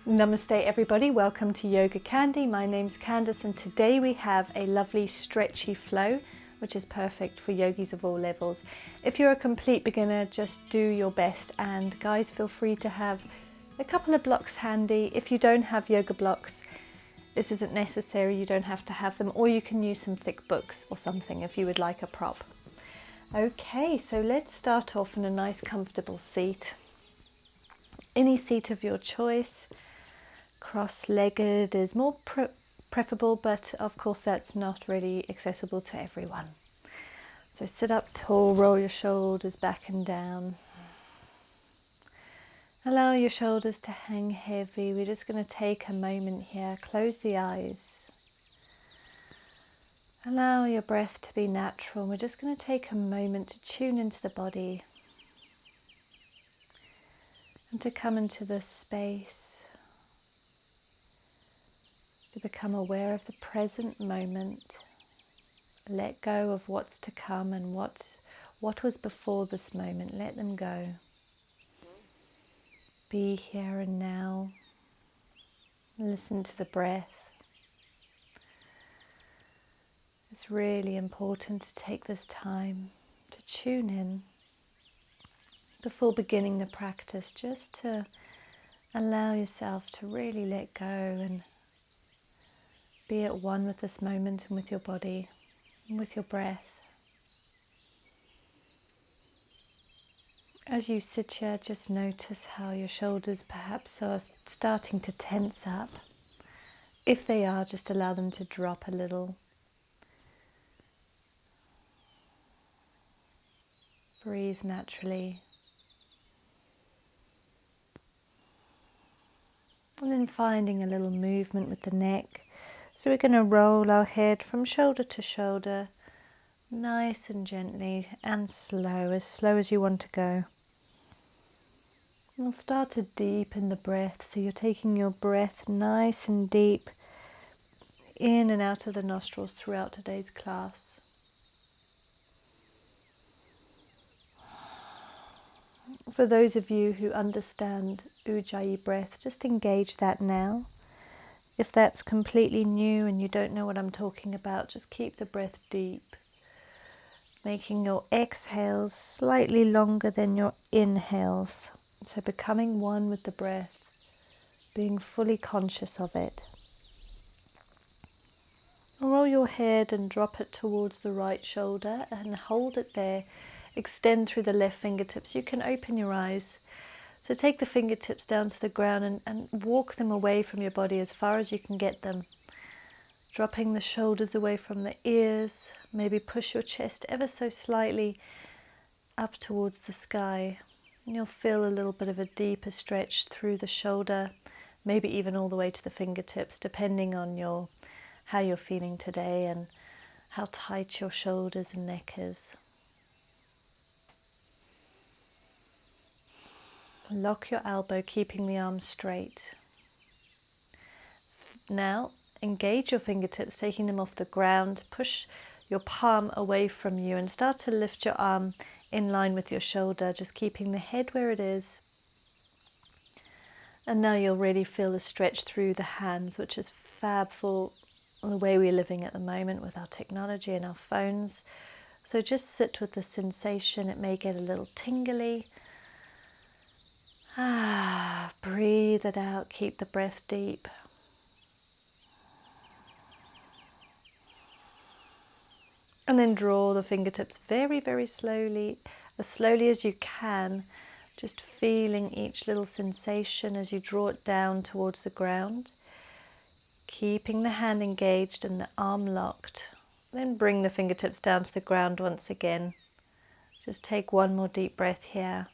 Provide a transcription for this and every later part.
Namaste everybody, welcome to YogaCandi. My name's Candace and today we have a lovely stretchy flow which is perfect for yogis of all levels. If you're a complete beginner, just do your best, and guys, feel free to have a couple of blocks handy. If you don't have yoga blocks, this isn't necessary, you don't have to have them, or you can use some thick books or something if you would like a prop. Okay, so let's start off in a nice comfortable seat. Any seat of your choice. Cross-legged is more preferable, but of course that's not really accessible to everyone. So sit up tall, roll your shoulders back and down. Allow your shoulders to hang heavy. We're just going to take a moment here. Close the eyes. Allow your breath to be natural. We're just going to take a moment to tune into the body and to come into this space. To become aware of the present moment, let go of what's to come and what was before this moment. Let them go. Be here and now. Listen to the breath. It's really important to take this time to tune in before beginning the practice, just to allow yourself to really let go and be at one with this moment and with your body and with your breath. As you sit here, just notice how your shoulders perhaps are starting to tense up. If they are, just allow them to drop a little. Breathe naturally. And then finding a little movement with the neck. So we're going to roll our head from shoulder to shoulder, nice and gently and slow as you want to go. We'll start to deepen the breath, so you're taking your breath nice and deep in and out of the nostrils throughout today's class. For those of you who understand Ujjayi breath, just engage that now. If that's completely new and you don't know what I'm talking about, just keep the breath deep, making your exhales slightly longer than your inhales. So becoming one with the breath, being fully conscious of it. Roll your head and drop it towards the right shoulder and hold it there. Extend through the left fingertips. You can open your eyes. So take the fingertips down to the ground and walk them away from your body as far as you can get them. Dropping the shoulders away from the ears. Maybe push your chest ever so slightly up towards the sky. And you'll feel a little bit of a deeper stretch through the shoulder, maybe even all the way to the fingertips, depending on how you're feeling today and how tight your shoulders and neck is. Lock your elbow, keeping the arms straight. Now, engage your fingertips, taking them off the ground. Push your palm away from you and start to lift your arm in line with your shoulder, just keeping the head where it is. And now you'll really feel the stretch through the hands, which is fab for the way we're living at the moment with our technology and our phones. So just sit with the sensation. It may get a little tingly. Breathe it out, keep the breath deep. And then draw the fingertips very, very slowly as you can, just feeling each little sensation as you draw it down towards the ground. Keeping the hand engaged and the arm locked. Then bring the fingertips down to the ground once again. Just take one more deep breath here.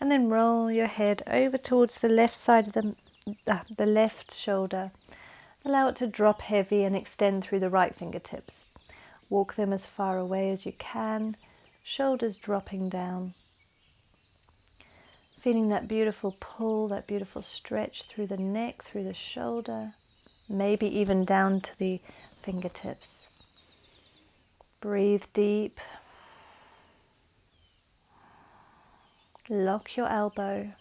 And then roll your head over towards the left side of the left shoulder. Allow it to drop heavy and extend through the right fingertips. Walk them as far away as you can, shoulders dropping down. Feeling that beautiful pull, that beautiful stretch through the neck, through the shoulder, maybe even down to the fingertips. Breathe deep. Lock your elbow.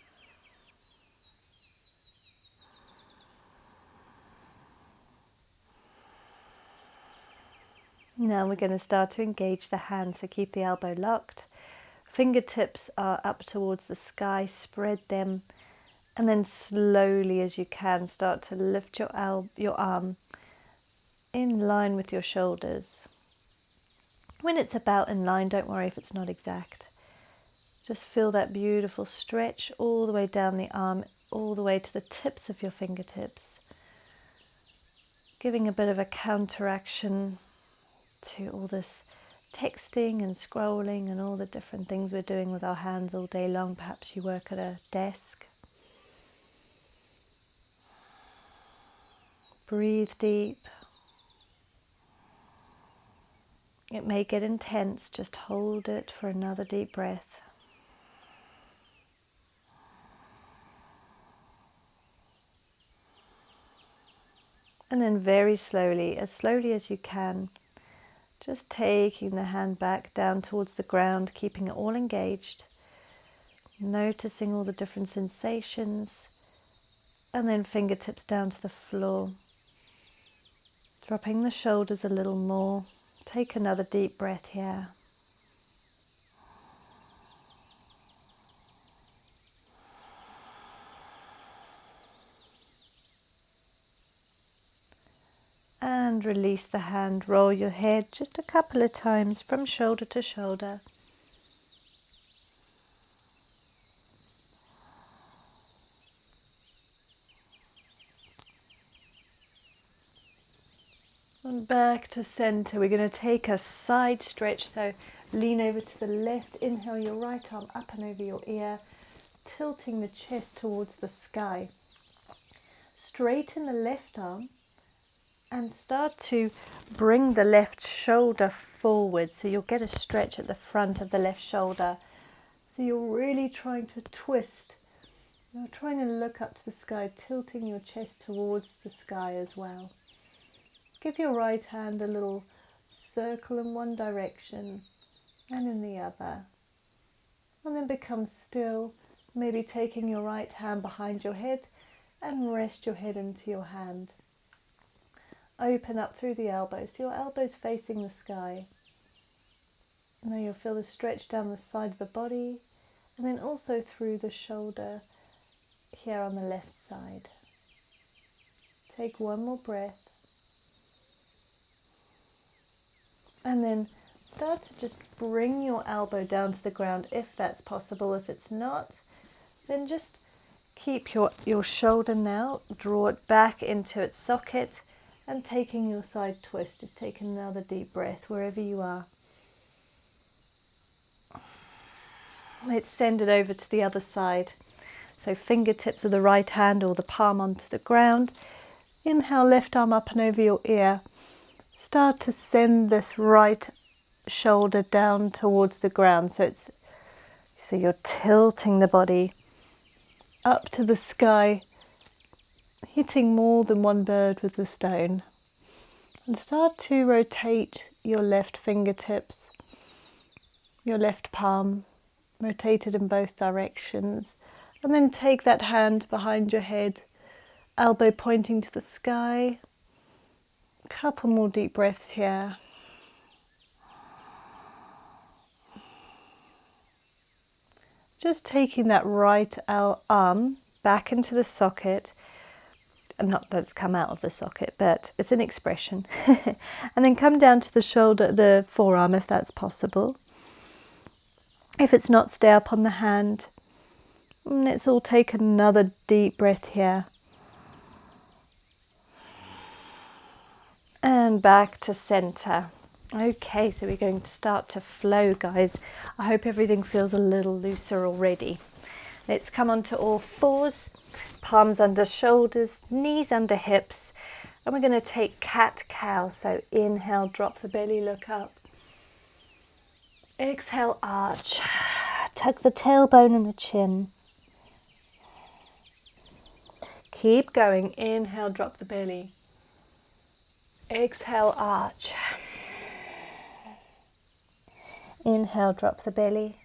Now we're going to start to engage the hands, so keep the elbow locked. Fingertips are up towards the sky, spread them, and then slowly as you can start to lift your arm in line with your shoulders. When it's about in line, don't worry if it's not exact. Just feel that beautiful stretch all the way down the arm, all the way to the tips of your fingertips, giving a bit of a counteraction to all this texting and scrolling and all the different things we're doing with our hands all day long. Perhaps you work at a desk. Breathe deep. It may get intense, just hold it for another deep breath. And then very slowly as you can, just taking the hand back down towards the ground, keeping it all engaged, noticing all the different sensations, and then fingertips down to the floor. Dropping the shoulders a little more. Take another deep breath here. And release the hand, roll your head just a couple of times from shoulder to shoulder. And back to center. We're going to take a side stretch, so lean over to the left, inhale your right arm up and over your ear, tilting the chest towards the sky. Straighten the left arm and start to bring the left shoulder forward, so you'll get a stretch at the front of the left shoulder. So you're really trying to twist. You're trying to look up to the sky, tilting your chest towards the sky as well. Give your right hand a little circle in one direction and in the other. And then become still, maybe taking your right hand behind your head and rest your head into your hand. Open up through the elbows, so your elbows facing the sky. Now you'll feel the stretch down the side of the body and then also through the shoulder here on the left side. Take one more breath. And then start to just bring your elbow down to the ground if that's possible. If it's not, then just keep your shoulder now, draw it back into its socket, and taking your side twist. Just take another deep breath wherever you are. Let's send it over to the other side. So fingertips of the right hand or the palm onto the ground. Inhale, left arm up and over your ear. Start to send this right shoulder down towards the ground. So you're tilting the body up to the sky, hitting more than one bird with the stone. And start to rotate your left fingertips, your left palm, rotate it in both directions. And then take that hand behind your head, elbow pointing to the sky. A couple more deep breaths here. Just taking that right arm back into the socket. Not that it's come out of the socket, but it's an expression. And then come down to the shoulder, the forearm if that's possible. If it's not, stay up on the hand. And let's all take another deep breath here. And back to center. Okay, so we're going to start to flow, guys. I hope everything feels a little looser already. Let's come onto all fours, palms under shoulders, knees under hips. And we're going to take cat-cow. So inhale, drop the belly, look up. Exhale, arch. Tuck the tailbone and the chin. Keep going. Inhale, drop the belly. Exhale, arch. Inhale, drop the belly.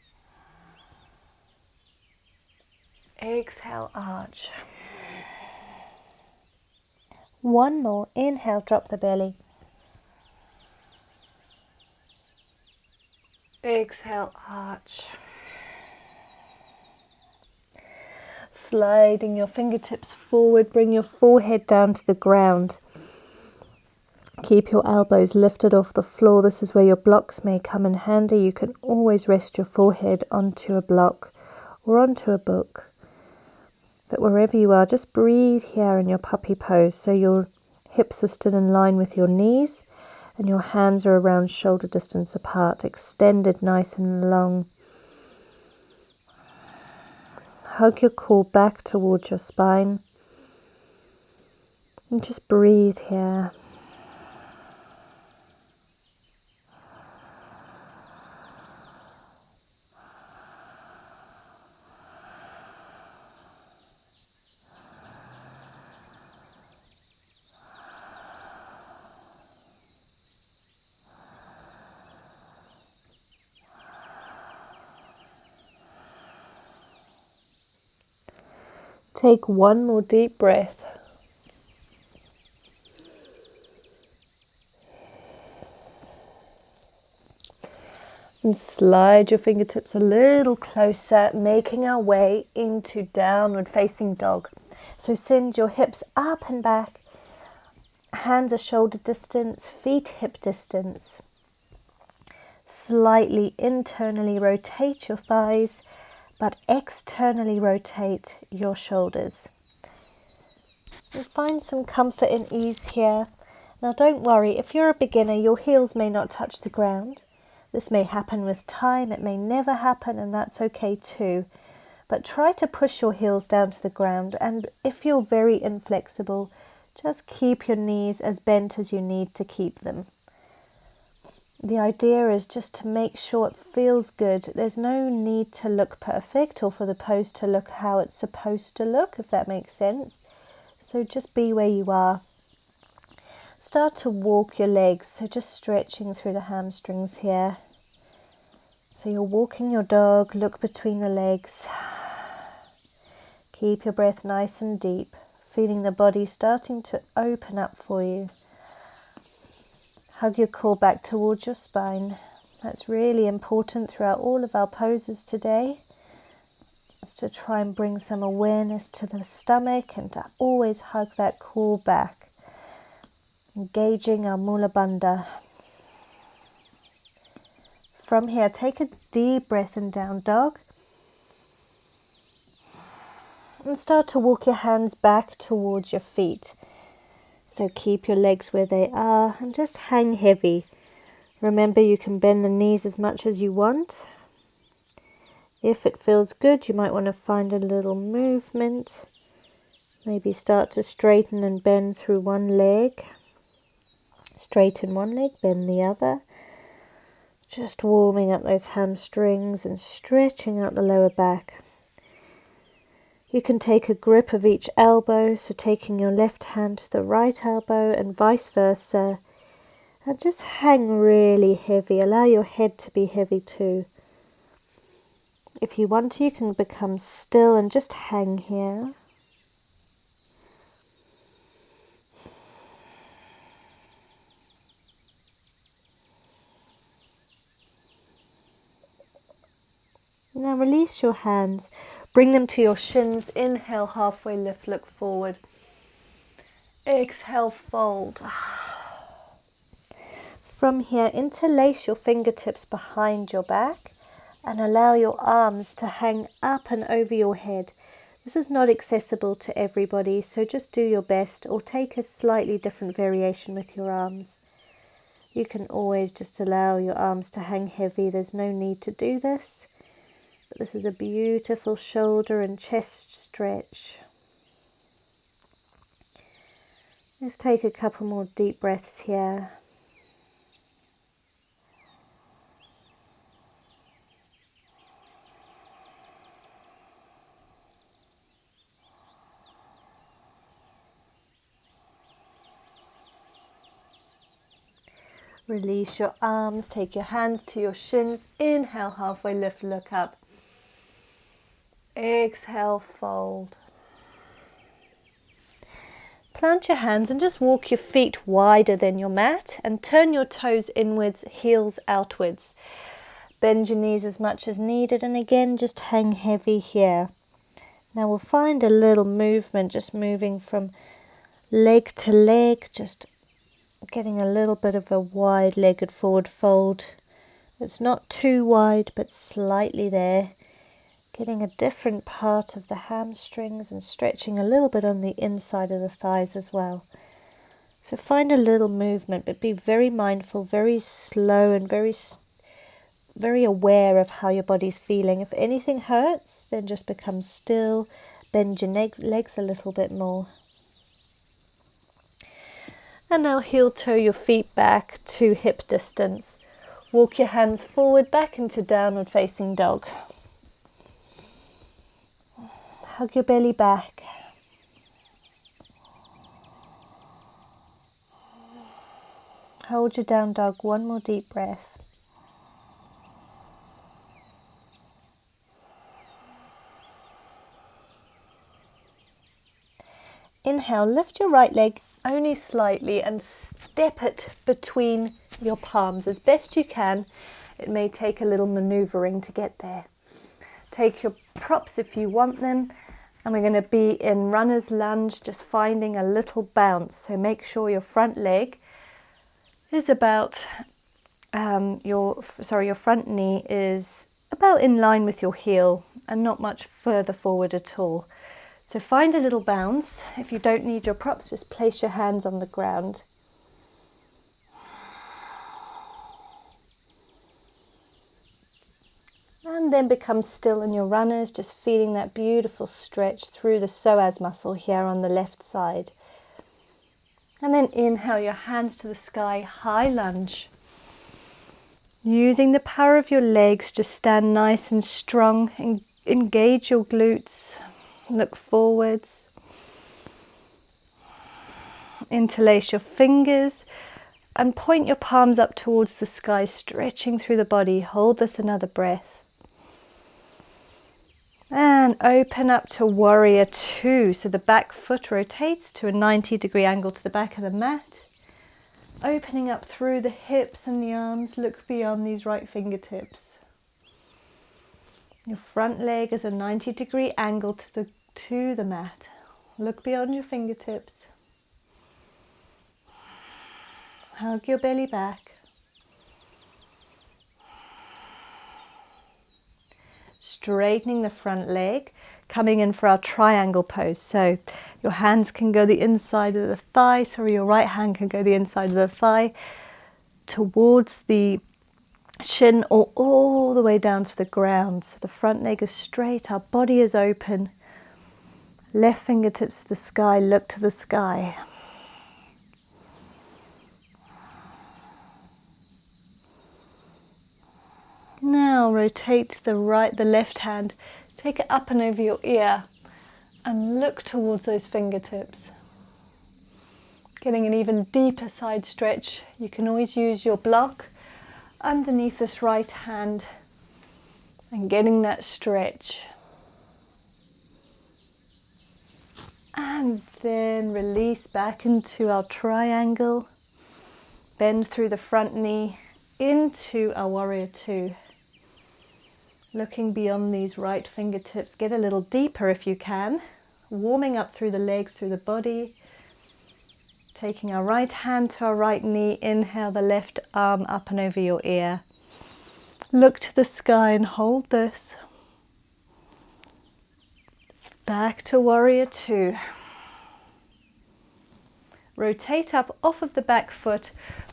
Exhale, arch. One more. Inhale, drop the belly. Exhale, arch. Sliding your fingertips forward, bring your forehead down to the ground. Keep your elbows lifted off the floor. This is where your blocks may come in handy. You can always rest your forehead onto a block or onto a book. But wherever you are, just breathe here in your puppy pose. So your hips are still in line with your knees and your hands are around shoulder distance apart, extended nice and long. Hug your core back towards your spine and just breathe here. Take one more deep breath. And slide your fingertips a little closer, making our way into downward facing dog. So send your hips up and back, hands are shoulder distance, feet hip distance. Slightly internally rotate your thighs, but externally rotate your shoulders. And find some comfort and ease here. Now don't worry, if you're a beginner, your heels may not touch the ground. This may happen with time, it may never happen, and that's okay too. But try to push your heels down to the ground, and if you're very inflexible, just keep your knees as bent as you need to keep them. The idea is just to make sure it feels good. There's no need to look perfect or for the pose to look how it's supposed to look, if that makes sense. So just be where you are. Start to walk your legs, so just stretching through the hamstrings here. So you're walking your dog, look between the legs. Keep your breath nice and deep, feeling the body starting to open up for you. Hug your core back towards your spine. That's really important throughout all of our poses today. Is to try and bring some awareness to the stomach and to always hug that core back. Engaging our Mula Bandha. From here, take a deep breath in down dog. And start to walk your hands back towards your feet. So keep your legs where they are and just hang heavy. Remember, you can bend the knees as much as you want. If it feels good, you might want to find a little movement. Maybe start to straighten and bend through one leg. Straighten one leg, bend the other. Just warming up those hamstrings and stretching out the lower back. You can take a grip of each elbow, so taking your left hand to the right elbow and vice versa. And just hang really heavy. Allow your head to be heavy too. If you want to, you can become still and just hang here. Now release your hands. Bring them to your shins. Inhale, halfway lift, look forward. Exhale, fold. From here, interlace your fingertips behind your back and allow your arms to hang up and over your head. This is not accessible to everybody, so just do your best or take a slightly different variation with your arms. You can always just allow your arms to hang heavy. There's no need to do this. But this is a beautiful shoulder and chest stretch. Let's take a couple more deep breaths here. Release your arms, take your hands to your shins. Inhale, halfway lift, look up. Exhale, fold. Plant your hands and just walk your feet wider than your mat and turn your toes inwards, heels outwards. Bend your knees as much as needed, and again just hang heavy here. Now we'll find a little movement, just moving from leg to leg, just getting a little bit of a wide-legged forward fold. It's not too wide but slightly there. Getting a different part of the hamstrings and stretching a little bit on the inside of the thighs as well. So find a little movement, but be very mindful, very slow, and very aware of how your body's feeling. If anything hurts, then just become still, bend your legs a little bit more. And now heel toe your feet back to hip distance. Walk your hands forward back into downward facing dog. Hug your belly back. Hold your down dog, one more deep breath. Inhale, lift your right leg only slightly and step it between your palms as best you can. It may take a little maneuvering to get there. Take your props if you want them, and we're going to be in runner's lunge, just finding a little bounce. So make sure your front leg is about, your front knee is about in line with your heel and not much further forward at all. So find a little bounce. If you don't need your props, just place your hands on the ground. And then become still in your runners, just feeling that beautiful stretch through the psoas muscle here on the left side. And then inhale your hands to the sky, high lunge. Using the power of your legs, just stand nice and strong and engage your glutes. Look forwards. Interlace your fingers and point your palms up towards the sky, stretching through the body. Hold this another breath. And open up to warrior two. So the back foot rotates to a 90-degree angle to the back of the mat. Opening up through the hips and the arms. Look beyond these right fingertips. Your front leg is a 90-degree angle to the mat. Look beyond your fingertips. Hug your belly back. Straightening the front leg, coming in for our triangle pose. So your hands can go the inside of the thigh, sorry, your right hand can go the inside of the thigh towards the shin or all the way down to the ground. So the front leg is straight, our body is open. Left fingertips to the sky, look to the sky. Now rotate the left hand, take it up and over your ear and look towards those fingertips. Getting an even deeper side stretch. You can always use your block underneath this right hand and getting that stretch. And then release back into our triangle. Bend through the front knee into our warrior two. Looking beyond these right fingertips, get a little deeper if you can. Warming up through the legs, through the body. Taking our right hand to our right knee, inhale the left arm up and over your ear. Look to the sky and hold this. Back to warrior two. Rotate up off of the back foot,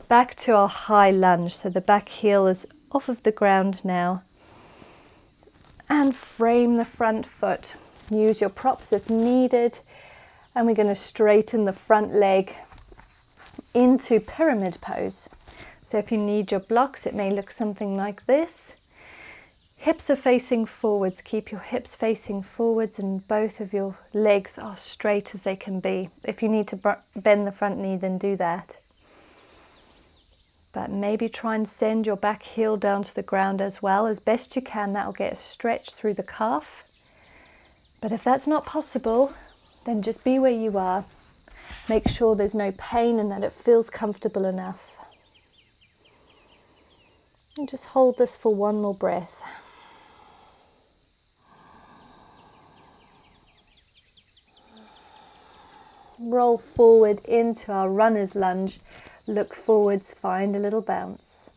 back to our high lunge. So the back heel is off of the ground now. And frame the front foot. Use your props if needed. And we're going to straighten the front leg into pyramid pose. So if you need your blocks, it may look something like this. Hips are facing forwards. Keep your hips facing forwards and both of your legs are straight as they can be. If you need to bend the front knee, then do that. But maybe try and send your back heel down to the ground as well as best you can. That will get a stretch through the calf. But if that's not possible, then just be where you are. Make sure there's no pain and that it feels comfortable enough. And just hold this for one more breath. Roll forward into our runner's lunge. Look forwards, find a little bounce.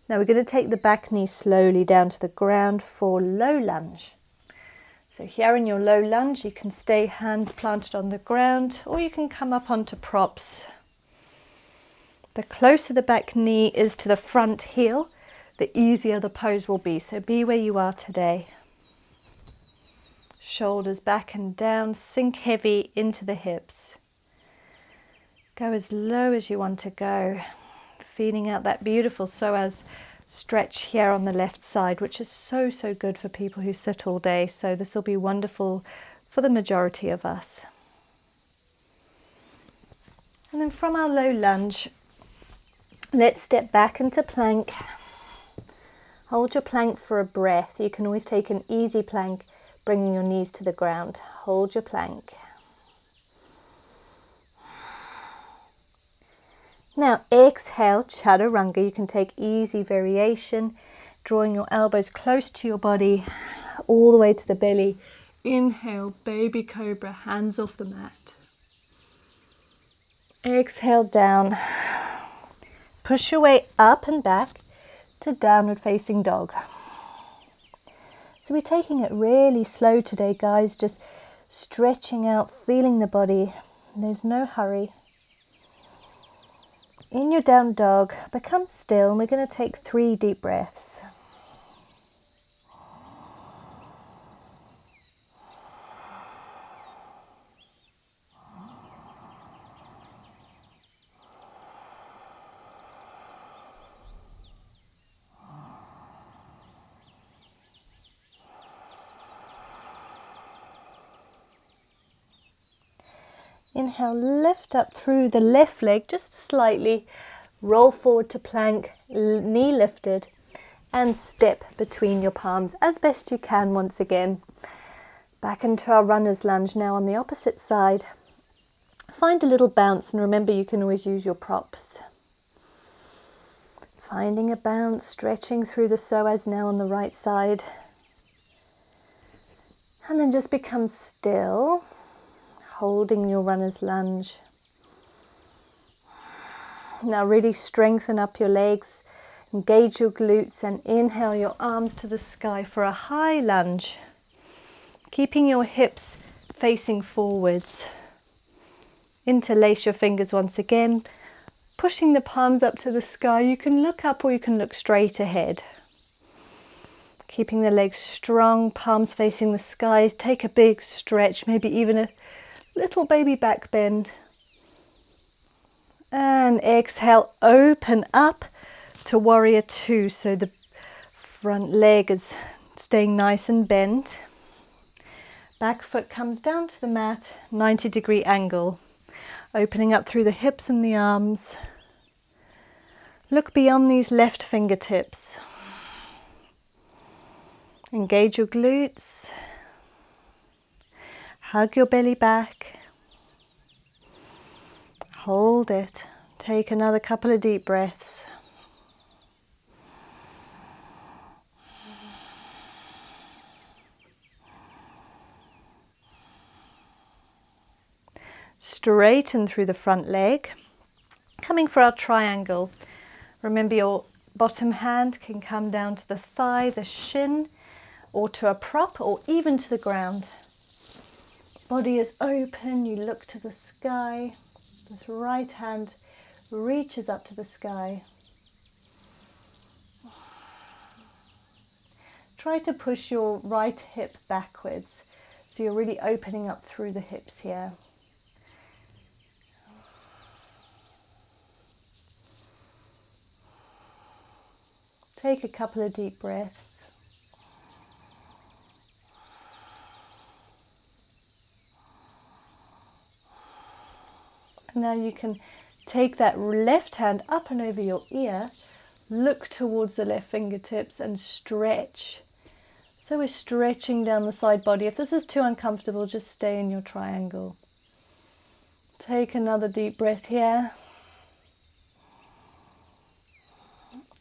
Now we're going to take the back knee slowly down to the ground for low lunge. So here in your low lunge, you can stay hands planted on the ground, or you can come up onto props. The closer the back knee is to the front heel, the easier the pose will be. So be where you are today. Shoulders back and down, sink heavy into the hips. Go as low as you want to go, feeling out that beautiful psoas stretch here on the left side, which is so good for people who sit all day. So this will be wonderful for the majority of us. And then from our low lunge, let's step back into plank. Hold your plank for a breath. You can always take an easy plank, bringing your knees to the ground. Hold your plank. Now exhale, chaturanga. You can take easy variation, drawing your elbows close to your body, all the way to the belly. Inhale, baby cobra, hands off the mat. Exhale down. Push your way up and back to downward facing dog. So we're taking it really slow today, guys, just stretching out, feeling the body. There's no hurry. In your down dog, become still, and we're going to take 3 deep breaths. Inhale, lift up through the left leg, just slightly. Roll forward to plank, knee lifted, and step between your palms as best you can once again. Back into our runner's lunge now on the opposite side. Find a little bounce, and remember you can always use your props. Finding a bounce, stretching through the psoas now on the right side. And then just become still. Holding your runner's lunge. Now really strengthen up your legs, engage your glutes, and inhale your arms to the sky for a high lunge. Keeping your hips facing forwards. Interlace your fingers once again, pushing the palms up to the sky. You can look up or you can look straight ahead. Keeping the legs strong, palms facing the sky. Take a big stretch, maybe even a little baby back bend. And exhale, open up to warrior 2. So the front leg is staying nice and bent. Back foot comes down to the mat, 90-degree angle. Opening up through the hips and the arms. Look beyond these left fingertips. Engage your glutes. Hug your belly back. Hold it. Take another couple of deep breaths. Straighten through the front leg. Coming for our triangle. Remember your bottom hand can come down to the thigh, the shin, or to a prop, or even to the ground. Body is open, you look to the sky. This right hand reaches up to the sky. Try to push your right hip backwards, so you're really opening up through the hips here. Take a couple of deep breaths. Now you can take that left hand up and over your ear, look towards the left fingertips and stretch. So So we're stretching down the side body. If this is too uncomfortable, just stay in your triangle. Take another deep breath here.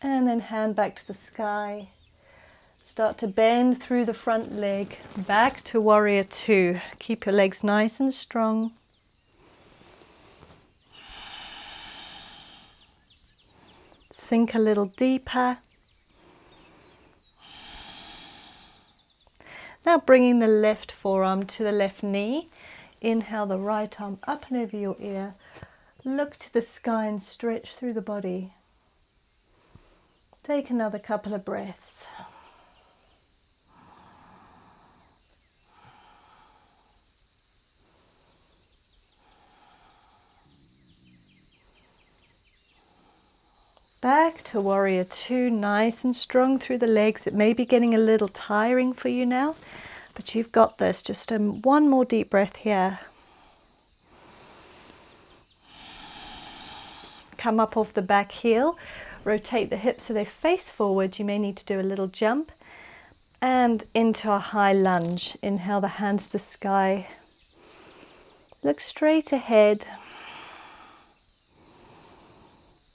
And then hand back to the sky. Start to bend through the front leg. Back to warrior two. Keep your legs nice and strong. Sink a little deeper. Now bringing the left forearm to the left knee. Inhale the right arm up and over your ear. Look to the sky and stretch through the body. Take another couple of breaths. Back to warrior two, nice and strong through the legs. It may be getting a little tiring for you now, but you've got this. Just one more deep breath here. Come up off the back heel, rotate the hips so they face forward. You may need to do a little jump and into a high lunge. Inhale the hands to the sky. Look straight ahead.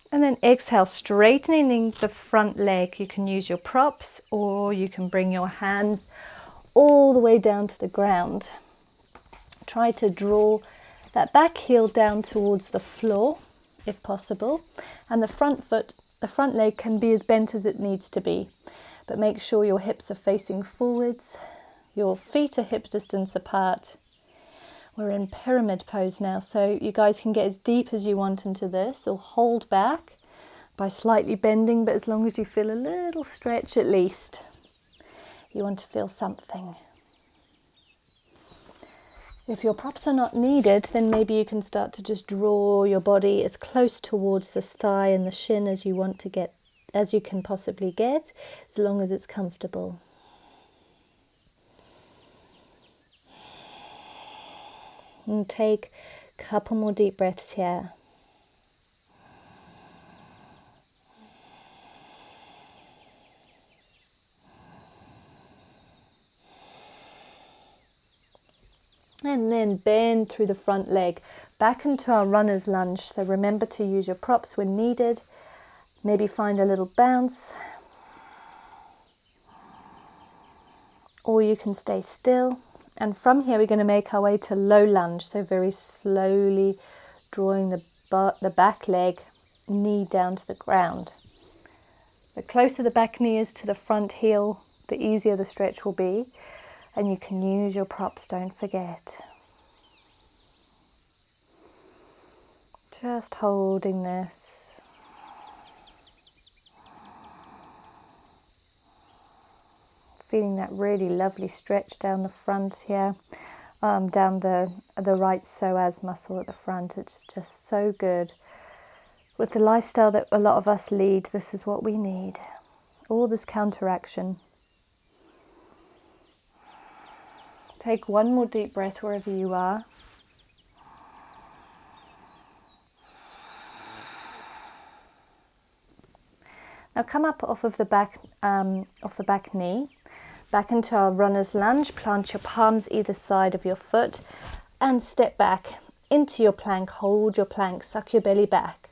And then exhale, straightening the front leg. You can use your props or you can bring your hands all the way down to the ground. Try to draw that back heel down towards the floor if possible. And the front leg can be as bent as it needs to be. But make sure your hips are facing forwards. Your feet are hip distance apart. We're in pyramid pose now, so you guys can get as deep as you want into this or hold back by slightly bending, but as long as you feel a little stretch at least. You want to feel something. If your props are not needed, then maybe you can start to just draw your body as close towards the thigh and the shin as you want to get, as you can possibly get, as long as it's comfortable. And take a couple more deep breaths here. And then bend through the front leg, back into our runner's lunge. So remember to use your props when needed. Maybe find a little bounce. Or you can stay still. And from here we're going to make our way to low lunge. So very slowly drawing the back leg, knee down to the ground. The closer the back knee is to the front heel, the easier the stretch will be. And you can use your props, don't forget. Just holding this. Feeling that really lovely stretch down the front here, down the right psoas muscle at the front. It's just so good. With the lifestyle that a lot of us lead, this is what we need. All this counteraction. Take one more deep breath wherever you are. Now come up off the back knee, back into our runner's lunge. Plant your palms either side of your foot and step back into your plank. Hold your plank, suck your belly back.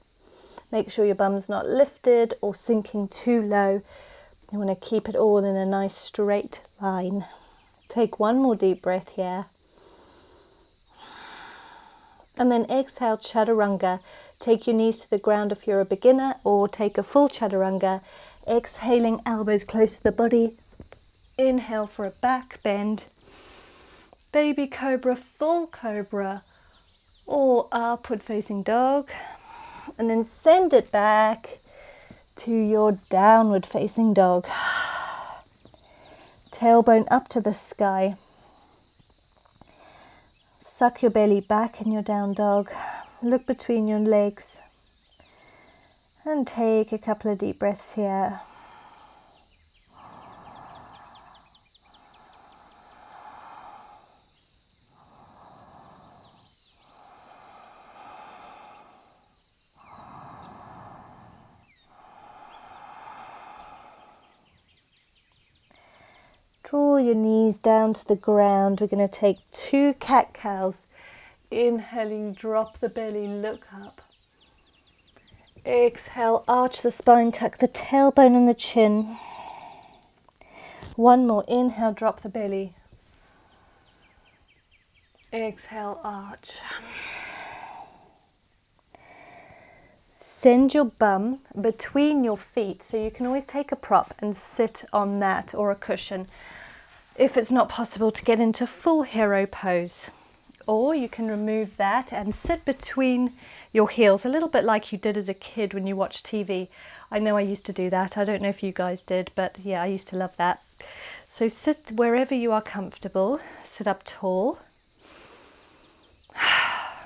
Make sure your bum's not lifted or sinking too low. You want to keep it all in a nice straight line. Take one more deep breath here. And then exhale, chaturanga. Take your knees to the ground if you're a beginner, or take a full chaturanga. Exhaling, elbows close to the body. Inhale for a back bend. Baby cobra, full cobra, or upward facing dog. And then send it back to your downward facing dog. Tailbone up to the sky. Suck your belly back in your down dog. Look between your legs. And take a couple of deep breaths here. Draw your knees down to the ground. We're going to take 2 cat-cows. Inhaling, drop the belly, look up. Exhale, arch the spine, tuck the tailbone and the chin. One more, inhale, drop the belly. Exhale, arch. Send your bum between your feet, so you can always take a prop and sit on that or a cushion if it's not possible to get into full hero pose. Or you can remove that and sit between your heels, a little bit like you did as a kid when you watched TV. I know I used to do that. I don't know if you guys did, but yeah, I used to love that. So sit wherever you are comfortable. Sit up tall.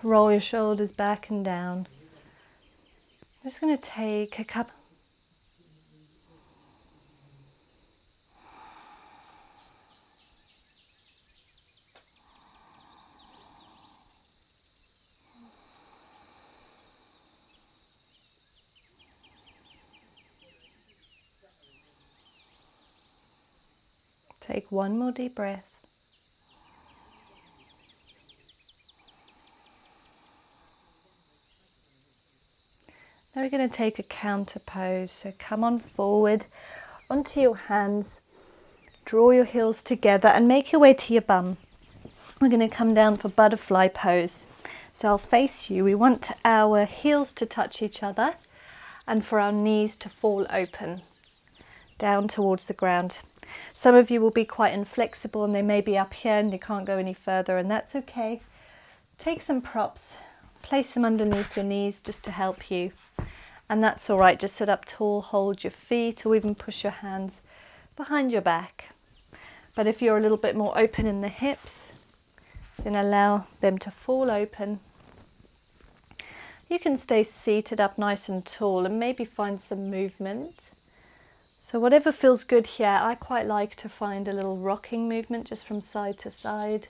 Roll your shoulders back and down. I'm just going to take a couple. Take one more deep breath. Now we're going to take a counter pose. So come on forward onto your hands. Draw your heels together and make your way to your bum. We're going to come down for butterfly pose. So I'll face you. We want our heels to touch each other and for our knees to fall open down towards the ground. Some of you will be quite inflexible and they may be up here and you can't go any further, and that's okay. Take some props, place them underneath your knees just to help you. And that's all right, just sit up tall, hold your feet, or even push your hands behind your back. But if you're a little bit more open in the hips, then allow them to fall open. You can stay seated up nice and tall and maybe find some movement. So whatever feels good here. I quite like to find a little rocking movement just from side to side.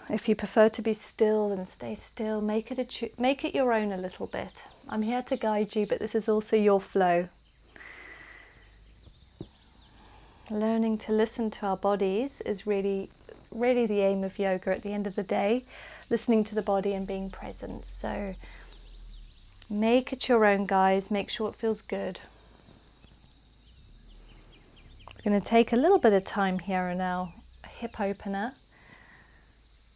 If you prefer to be still, then stay still. Make it your own a little bit. I'm here to guide you, but this is also your flow. Learning to listen to our bodies is really the aim of yoga at the end of the day. Listening to the body and being present. So make it your own, guys. Make sure it feels good. We're going to take a little bit of time here and now. A hip opener.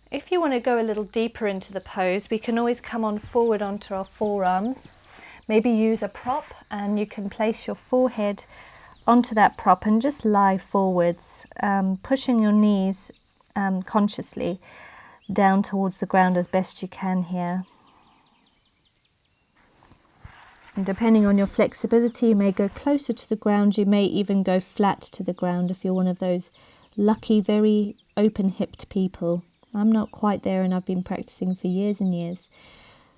If you want to go a little deeper into the pose, we can always come on forward onto our forearms. Maybe use a prop and you can place your forehead onto that prop and just lie forwards, pushing your knees consciously down towards the ground as best you can here. And depending on your flexibility, you may go closer to the ground, you may even go flat to the ground if you're one of those lucky, very open-hipped people. I'm not quite there and I've been practicing for years and years.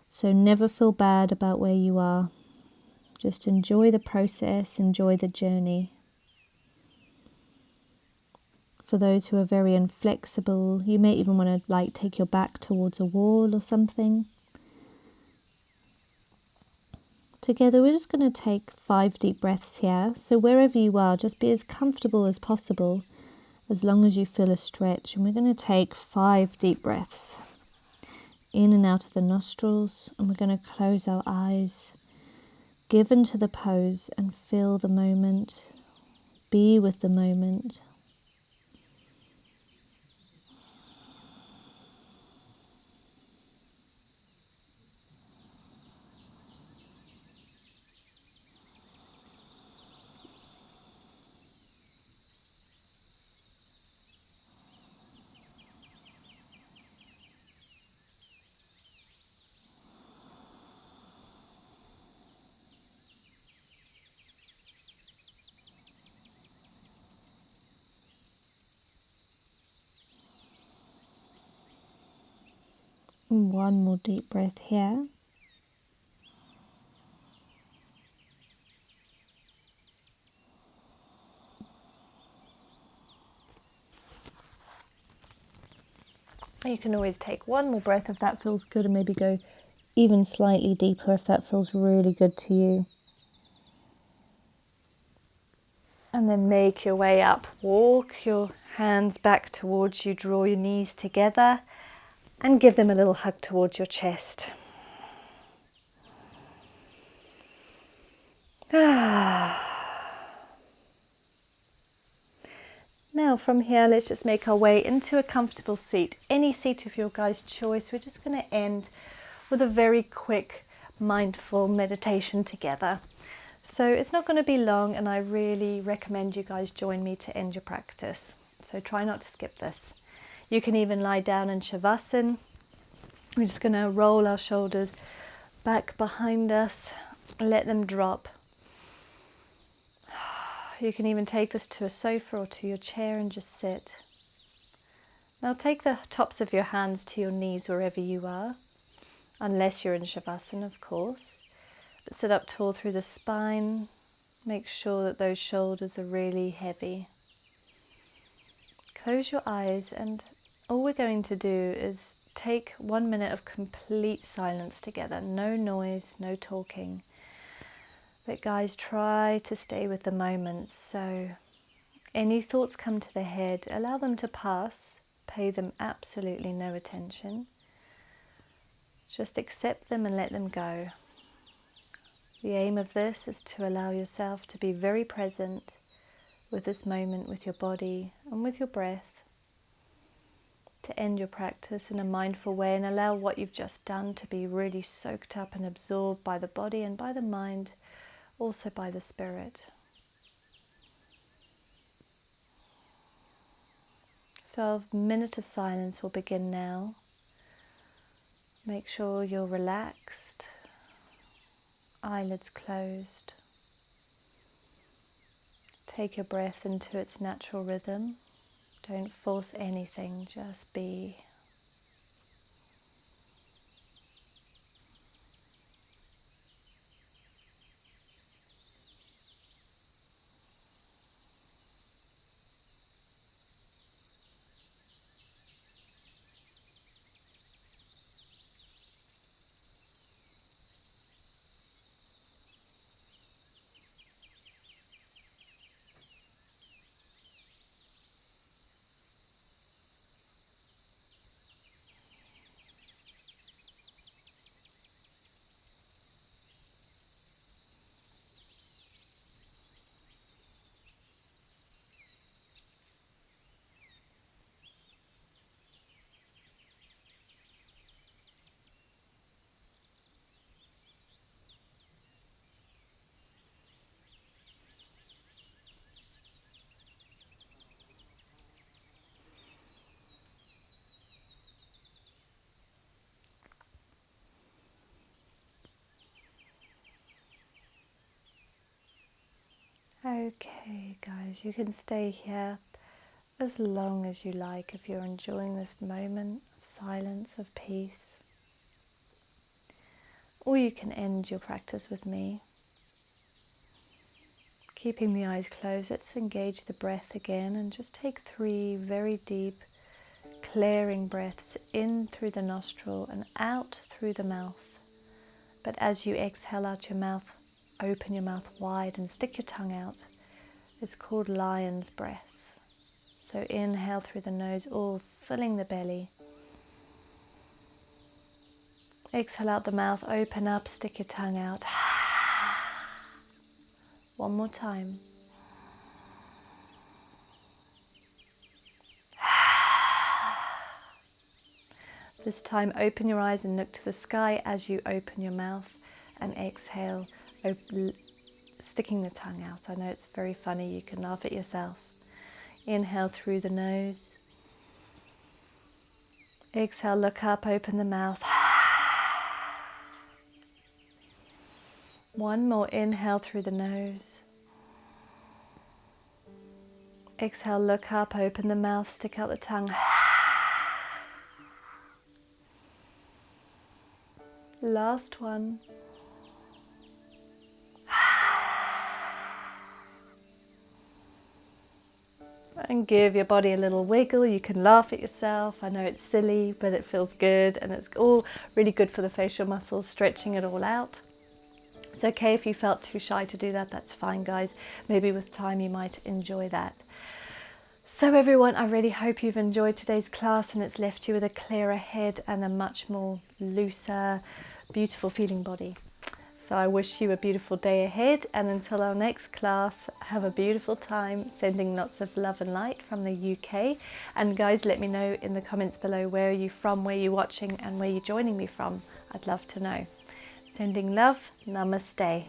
So never feel bad about where you are. Just enjoy the process, enjoy the journey. For those who are very inflexible, you may even want to take your back towards a wall or something. Together we're just going to take 5 deep breaths here. So wherever you are, just be as comfortable as possible, as long as you feel a stretch. And we're going to take 5 deep breaths in and out of the nostrils, and we're going to close our eyes, give into the pose and feel the moment, be with the moment. One more deep breath here. You can always take one more breath if that feels good, and maybe go even slightly deeper if that feels really good to you. And then make your way up. Walk your hands back towards you, draw your knees together and give them a little hug towards your chest. Now from here, let's just make our way into a comfortable seat. Any seat of your guys' choice. We're just going to end with a very quick mindful meditation together. So it's not going to be long, and I really recommend you guys join me to end your practice. So try not to skip this. You can even lie down in Shavasana. We're just going to roll our shoulders back behind us, let them drop. You can even take this to a sofa or to your chair and just sit. Now take the tops of your hands to your knees wherever you are, unless you're in Shavasana, of course. But sit up tall through the spine. Make sure that those shoulders are really heavy. Close your eyes, and all we're going to do is take 1 minute of complete silence together. No noise, no talking. But guys, try to stay with the moment. So any thoughts come to the head, allow them to pass. Pay them absolutely no attention. Just accept them and let them go. The aim of this is to allow yourself to be very present with this moment, with your body and with your breath, to end your practice in a mindful way and allow what you've just done to be really soaked up and absorbed by the body and by the mind, also by the spirit. So a minute of silence will begin now. Make sure you're relaxed. Eyelids closed. Take your breath into its natural rhythm. Don't force anything, just be. Okay, guys, you can stay here as long as you like if you're enjoying this moment of silence, of peace. Or you can end your practice with me. Keeping the eyes closed, let's engage the breath again and just take 3 very deep, clearing breaths in through the nostril and out through the mouth. But as you exhale out your mouth, open your mouth wide and stick your tongue out. It's called lion's breath. So inhale through the nose, all filling the belly. Exhale out the mouth, open up, stick your tongue out. One more time. This time open your eyes and look to the sky as you open your mouth and exhale, sticking the tongue out. I know it's very funny, you can laugh at yourself. Inhale through the nose. Exhale, look up, open the mouth. One more, inhale through the nose. Exhale, look up, open the mouth, stick out the tongue. Last one. And give your body a little wiggle. You can laugh at yourself. I know it's silly, but it feels good, and it's all really good for the facial muscles, stretching it all out. It's okay if you felt too shy to do that, that's fine guys. Maybe with time you might enjoy that. So everyone, I really hope you've enjoyed today's class and it's left you with a clearer head and a much more looser, beautiful feeling body. So I wish you a beautiful day ahead, and until our next class, have a beautiful time, sending lots of love and light from the UK. And guys, let me know in the comments below, where are you from, where you're watching and where you're joining me from. I'd love to know. Sending love, namaste.